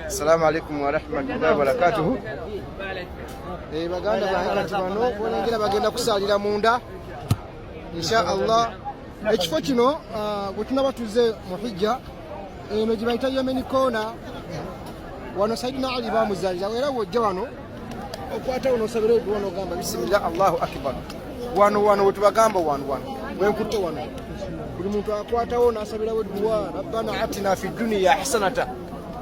Assalamu alaikum wa rahmatullahi wa barakatuhu. Baganda bantu bano bonengera bagenda kusalira munda insha Allah. Ekifo kino bwe tunaba tuze mu hijja eno gye bayita Yemen Corner wano Sayyidina Ali bamuzalira era wojja wano okwata wano osabira edduwa n'ogamba bismillah Allahu akbar. Wano wetubagamba wano wenkutte wano buli muntu akwatawo n'asabirawo edduwa rabbana atina fi dunya hasanata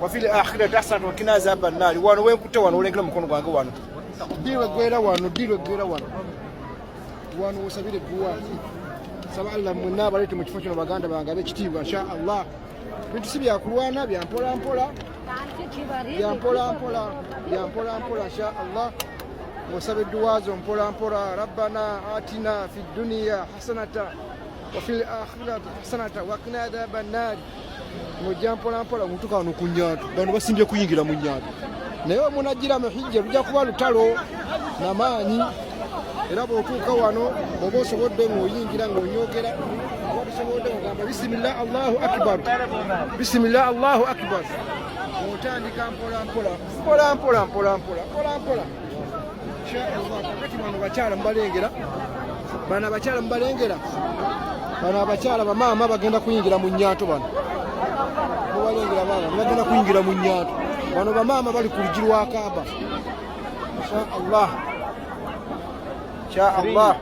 wa fil akhirati hasanata wa qina azaban nar. Wano wenkutte wano olengera mukono gwange wano ddiwe gwera wano osabira edduwa. Saba Allah mwenna balete mu kifo kino baganda bange ab'ekitiibwa insha Allah. Bintu si byakulwana bya mpola mpola insha Allah. Osabe edduwa zo mpola rabbana atina fi dunya hasanata wa fil akhirati hasanata wa qina adhaban nar. Mujja mpola mutuka wano ku Nyaato bano basimbye kuyingira mu Nyaato naye omunajjira mu hijja lujja kuba lutalo n'amaanyi. Era bw'otuuka wano oba osobodde ng'oyingira ng'onyogera oba tosobodde ng'ogamba bismillah Allahu akbar otandika mpola kakati bano abakyala bamaama bagenda kuyingira mu Nyaato bano mubalengera baana bagenda kuyingira mu Nyaato bano bamaama bali ku luggi lwa Kaaba insha Allah.